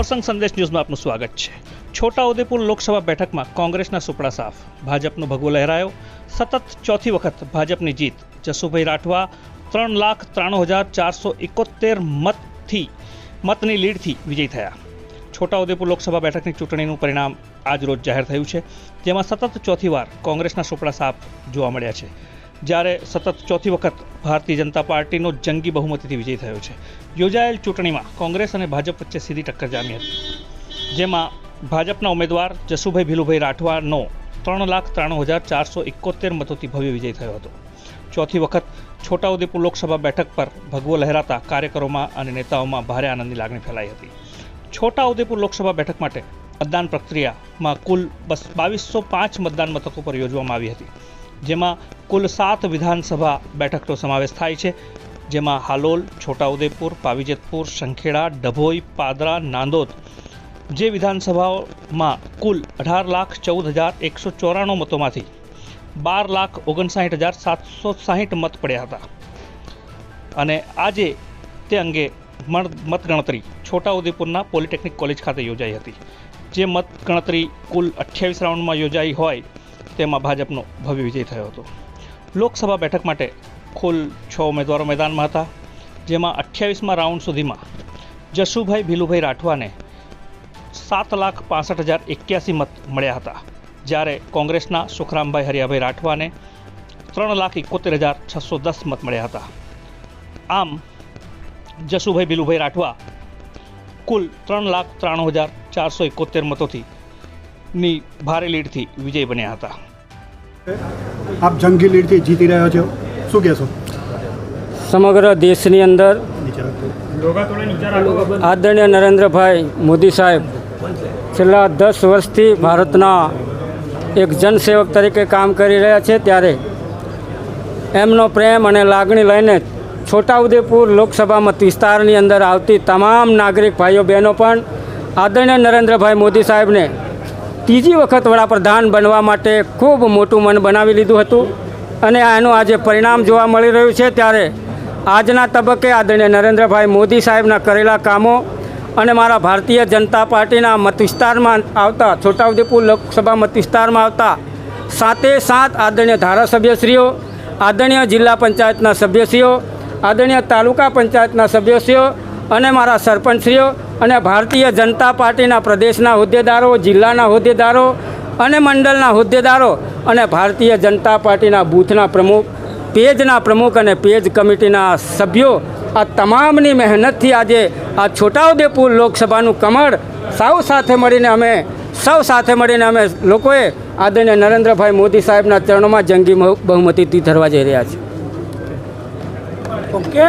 મોરસંગ સંદેશ ન્યૂઝમાં આપનું સ્વાગત છે। છોટાઉદેપુર લોકસભા બેઠકમાં કોંગ્રેસના સુપડા સાફ, ભાજપનો ભગવો લહેરાયો। સતત ચોથી વખત ભાજપની જીત। જસુભાઈ રાઠવા 3,93,471 મતની લીડથી વિજયી થયા। છોટાઉદેપુર લોકસભા બેઠકની ચૂંટણીનું પરિણામ આજ રોજ જાહેર થયું છે, જેમાં સતત ચોથી વાર કોંગ્રેસના સુપડા સાફ જોવા મળ્યા છે, જ્યારે સતત ચોથી વખત ભારતીય જનતા પાર્ટીનો જંગી બહુમતીથી વિજય થયો છે। યોજાયેલ ચૂંટણીમાં કોંગ્રેસ અને ભાજપ વચ્ચે સીધી ટક્કર જામી હતી, જેમાં ભાજપના ઉમેદવાર જસુભાઈ ભીલુભાઈ રાઠવાનો 3,93,471 મતોથી ભવ્ય વિજય થયો હતો। ચોથી વખત છોટાઉદેપુર લોકસભા બેઠક પર ભગવો લહેરાતા કાર્યકરોમાં અને નેતાઓમાં ભારે આનંદની લાગણી ફેલાઈ હતી। છોટાઉદેપુર લોકસભા બેઠક માટે મતદાન પ્રક્રિયામાં કુલ 2205 મતદાન મથકો પર યોજવામાં આવી હતી, જેમાં કુલ 7 વિધાનસભા બેઠકનો સમાવેશ થાય છે, જેમાં હાલોલ, છોટાઉદેપુર, પાવીજેતપુર, સંખેડા, ડભોઈ, પાદરા, નાંદોદ જે વિધાનસભાઓમાં કુલ 18,14,194 મતોમાંથી 12,59,760 મત પડ્યા હતા। અને આજે તે અંગે મતગણતરી છોટાઉદેપુરના પોલિટેકનિક કોલેજ ખાતે યોજાઈ હતી। જે મતગણતરી કુલ 28 રાઉન્ડમાં યોજાઈ હોય તેમાં ભાજપનો ભવ્ય વિજય થયો હતો। લોકસભા બેઠક માટે કુલ 6 ઉમેદવારો મેદાનમાં હતા, જેમાં 28મા રાઉન્ડ સુધીમાં જસુભાઈ ભીલુભાઈ રાઠવાને 7,65,081 મત મળ્યા હતા, જ્યારે કોંગ્રેસના સુખરામભાઈ હરિયાભાઈ રાઠવાને 3,71,610 મત મળ્યા હતા। આમ જસુભાઈ ભીલુભાઈ રાઠવા કુલ 3,93,471 મતોથી ની ભારે લીડથી વિજય બન્યા હતા। આપ જંગી લીડથી જીતી રહ્યા છો, શું કહેશો? સમગ્ર દેશની અંદર આદરણીય નરેન્દ્રભાઈ મોદી સાહેબ છેલ્લા 10 વર્ષથી ભારતના એક જનસેવક તરીકે કામ કરી રહ્યા છે, ત્યારે એમનો પ્રેમ અને લાગણી લઈને છોટાઉદેપુર લોકસભા મત વિસ્તારની અંદર આવતી તમામ નાગરિક ભાઈઓ બહેનો પણ આદરણીય નરેન્દ્રભાઈ મોદી સાહેબને ત્રીજી વખત વડાપ્રધાન બનવા માટે ખૂબ મોટું મન બનાવી લીધું હતું, અને આનું આજે પરિણામ જોવા મળી રહ્યું છે। ત્યારે આજના તબક્કે આદરણીય નરેન્દ્રભાઈ મોદી સાહેબના કરેલા કામો અને મારા ભારતીય જનતા પાર્ટીના મત વિસ્તારમાં આવતા છોટાઉદેપુર લોકસભા મત વિસ્તારમાં આવતા 7 આદરણીય ધારાસભ્યશ્રીઓ, આદરણીય જિલ્લા પંચાયતના સભ્યશ્રીઓ, આદરણીય તાલુકા પંચાયતના સભ્યશ્રીઓ અને મારા સરપંચશ્રીઓ અને ભારતીય જનતા પાર્ટીના પ્રદેશના હોદ્દેદારો, જિલ્લાના હોદ્દેદારો અને મંડળના હોદ્દેદારો અને ભારતીય જનતા પાર્ટીના બૂથના પ્રમુખ, પેજના પ્રમુખ અને પેજ કમિટીના સભ્યો, આ તમામની મહેનતથી આજે આ છોટાઉદેપુર લોકસભાનું કમળ સૌ સાથે મળીને અમે લોકોએ આદરણીય નરેન્દ્રભાઈ મોદી સાહેબના ચરણોમાં જંગી બહુમતીથી ધરવા જઈ રહ્યા છીએ। ઓકે।